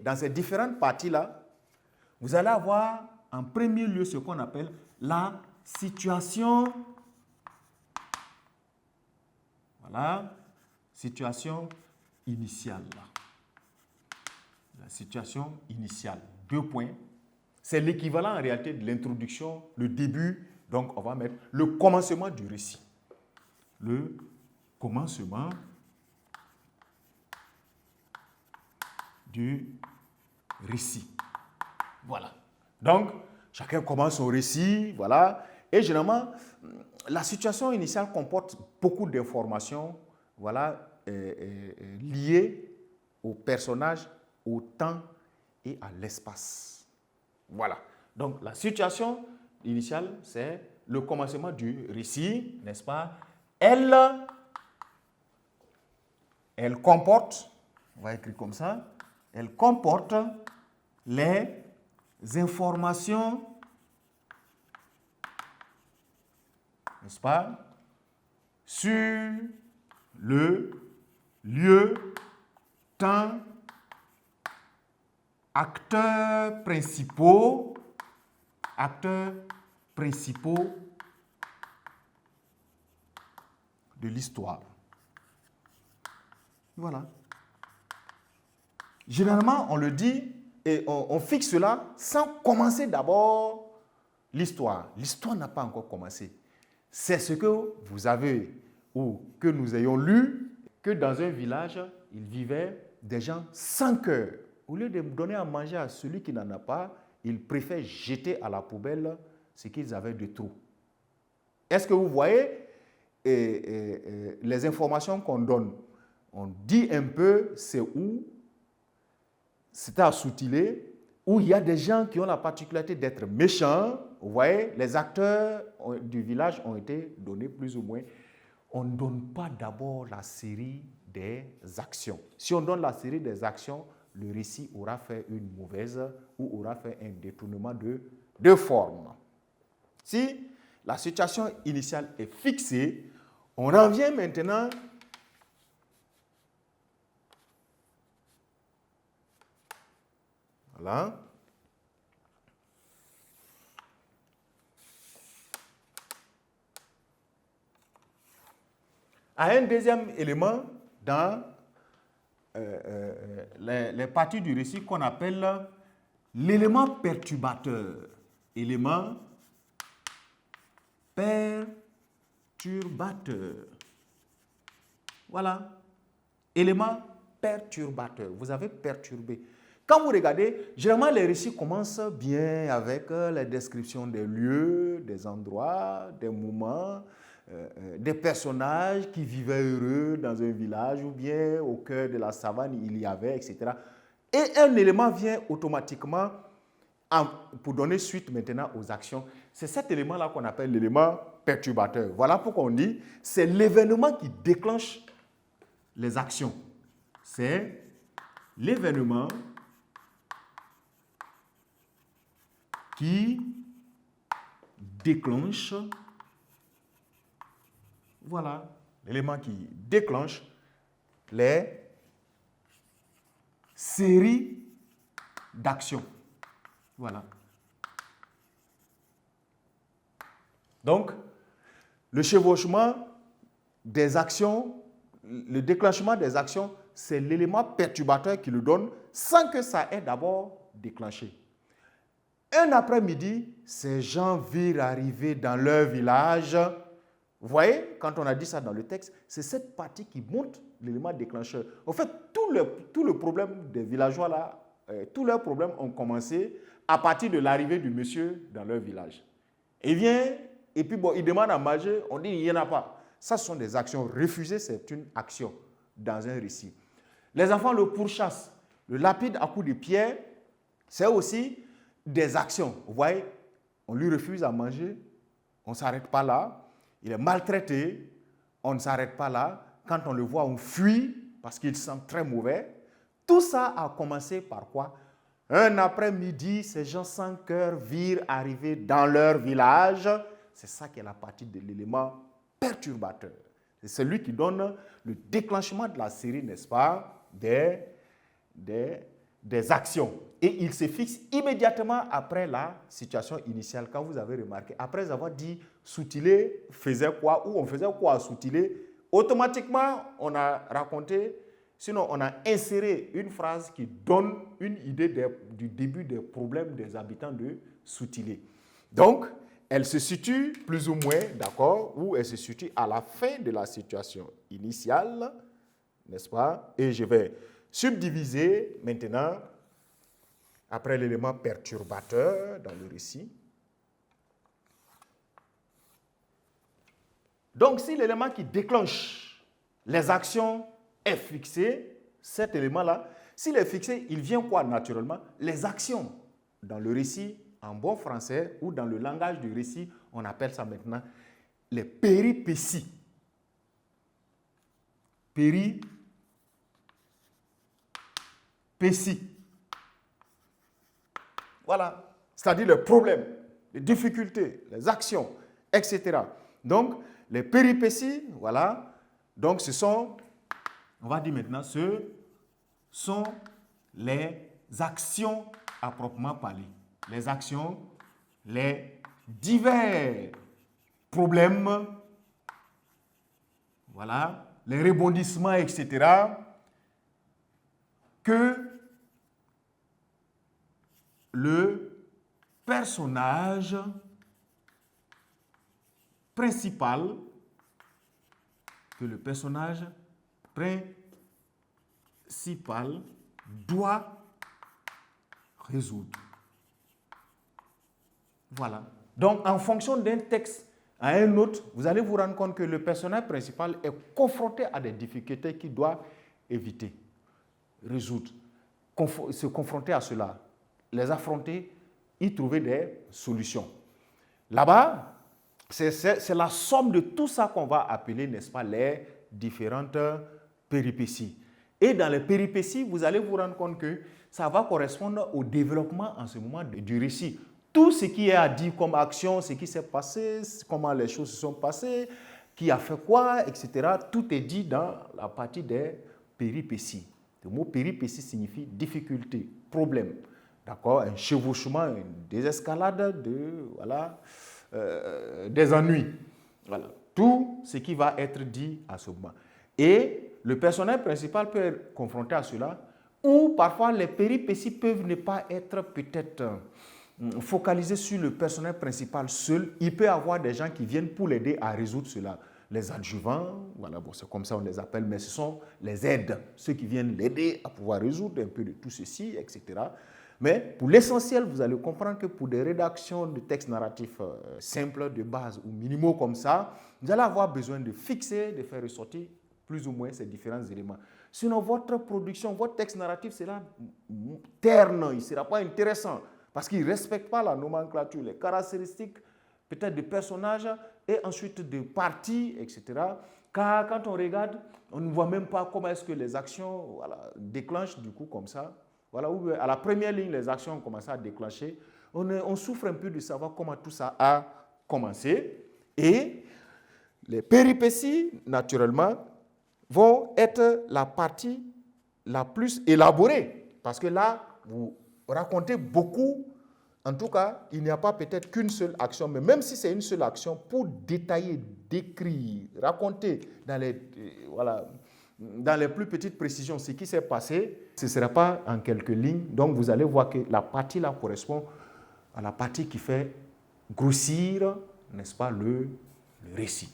dans ces différentes parties-là, vous allez avoir en premier lieu ce qu'on appelle la situation. Voilà, situation initiale. La situation initiale, 2 points. C'est l'équivalent en réalité de l'introduction, le début. Donc, on va mettre le commencement du récit. Le commencement du récit. Voilà. Donc, chacun commence son récit, voilà. Et généralement, la situation initiale comporte beaucoup d'informations, voilà, liées au personnage, au temps et à l'espace. Voilà. Donc, la situation initiale, c'est le commencement du récit, n'est-ce pas? Elle comporte, on va écrire comme ça, elle comporte les informations, n'est-ce pas, sur le lieu, temps, acteurs principaux de l'histoire. Voilà. Généralement, on le dit et on fixe cela sans commencer d'abord l'histoire. L'histoire n'a pas encore commencé. C'est ce que vous avez ou que nous ayons lu, que dans un village, il vivait des gens sans cœur. Au lieu de donner à manger à celui qui n'en a pas, ils préfèrent jeter à la poubelle ce qu'ils avaient de trop. Est-ce que vous voyez les informations qu'on donne? On dit un peu c'est où, c'est à soutiler, où il y a des gens qui ont la particularité d'être méchants. Vous voyez, les acteurs du village ont été donnés plus ou moins. On ne donne pas d'abord la série des actions. Si on donne la série des actions, le récit aura fait une mauvaise ou aura fait un détournement de forme. Si la situation initiale est fixée, on en vient maintenant voilà. À un deuxième élément dans les parties du récit qu'on appelle l'élément perturbateur. Élément perturbateur. Voilà. Élément perturbateur. Vous avez perturbé. Quand vous regardez, généralement les récits commencent bien avec les descriptions des lieux, des endroits, des moments, des personnages qui vivaient heureux dans un village ou bien au cœur de la savane, il y avait, etc. Et un élément vient automatiquement pour donner suite maintenant aux actions. C'est cet élément-là qu'on appelle l'élément perturbateur. Voilà pourquoi on dit c'est l'événement qui déclenche les actions. C'est l'événement qui déclenche, voilà, l'élément qui déclenche les séries d'actions. Voilà. Donc, le chevauchement des actions, le déclenchement des actions, c'est l'élément perturbateur qui le donne sans que ça ait d'abord déclenché. Un après-midi, ces gens virent arriver dans leur village. Vous voyez, quand on a dit ça dans le texte, c'est cette partie qui montre l'élément déclencheur. En fait, tout le problème des villageois là, tous leurs problèmes ont commencé à partir de l'arrivée du monsieur dans leur village. Il vient, et puis bon, il demande à manger, on dit il n'y en a pas. Ça, ce sont des actions. Refuser, c'est une action dans un récit. Les enfants le pourchassent, le lapident à coups de pierre, c'est aussi des actions. Vous voyez, on lui refuse à manger, on ne s'arrête pas là. Il est maltraité, on ne s'arrête pas là. Quand on le voit, on fuit parce qu'il sent très mauvais. Tout ça a commencé par quoi? Un après-midi, ces gens sans cœur virent arriver dans leur village. C'est ça qui est la partie de l'élément perturbateur. C'est celui qui donne le déclenchement de la série, n'est-ce pas, des des actions. Et il se fixe immédiatement après la situation initiale. Quand vous avez remarqué, après avoir dit Soutilé faisait quoi ou on faisait quoi à Soutilé, automatiquement on a raconté, sinon on a inséré une phrase qui donne une idée du début des problèmes des habitants de Soutilé. Donc, elle se situe plus ou moins, d'accord, ou elle se situe à la fin de la situation initiale, n'est-ce pas? Et je vais subdiviser maintenant, après l'élément perturbateur dans le récit. Donc, si l'élément qui déclenche les actions est fixé, cet élément-là, s'il est fixé, il vient quoi naturellement? Les actions dans le récit, en bon français, ou dans le langage du récit, on appelle ça maintenant les péripéties. Péripéties. Voilà. C'est-à-dire les problèmes, les difficultés, les actions, etc. Donc, les péripéties, voilà. Donc, ce sont, on va dire maintenant, ce sont les actions à proprement parler. Les actions, les divers problèmes, voilà, les rebondissements, etc., que le personnage principal, doit résoudre. Voilà. Donc, en fonction d'un texte à un autre, vous allez vous rendre compte que le personnage principal est confronté à des difficultés qu'il doit éviter, résoudre, se confronter à cela, les affronter, y trouver des solutions. Là-bas, c'est la somme de tout ça qu'on va appeler, n'est-ce pas, les différentes péripéties. Et dans les péripéties, vous allez vous rendre compte que ça va correspondre au développement en ce moment du récit. Tout ce qui est à dire comme action, ce qui s'est passé, comment les choses se sont passées, qui a fait quoi, etc. Tout est dit dans la partie des péripéties. Le mot péripéties signifie difficulté, problème. D'accord? Un chevauchement, une désescalade, des ennuis. Voilà. Tout ce qui va être dit à ce moment. Et le personnage principal peut être confronté à cela, ou parfois les péripéties peuvent ne pas être peut-être focalisées sur le personnage principal seul. Il peut y avoir des gens qui viennent pour l'aider à résoudre cela. Les adjuvants, voilà, bon, c'est comme ça on les appelle, mais ce sont les aides, ceux qui viennent l'aider à pouvoir résoudre un peu de tout ceci, etc. Mais pour l'essentiel, vous allez comprendre que pour des rédactions de textes narratifs simples, de base ou minimaux comme ça, vous allez avoir besoin de fixer, de faire ressortir plus ou moins ces différents éléments. Sinon, votre production, votre texte narratif sera terne, il ne sera pas intéressant parce qu'il ne respecte pas la nomenclature, les caractéristiques peut-être de personnages et ensuite de parties, etc. Car quand on regarde, on ne voit même pas comment est-ce que les actions déclenchent du coup comme ça. Voilà, où à la première ligne, les actions ont commencé à déclencher. On souffre un peu de savoir comment tout ça a commencé. Et les péripéties, naturellement, vont être la partie la plus élaborée. Parce que là, vous racontez beaucoup. En tout cas, il n'y a pas peut-être qu'une seule action, mais même si c'est une seule action, pour détailler, décrire, raconter dans les plus petites précisions ce qui s'est passé, ce ne sera pas en quelques lignes. Donc, vous allez voir que la partie là correspond à la partie qui fait grossir, n'est-ce pas, le récit.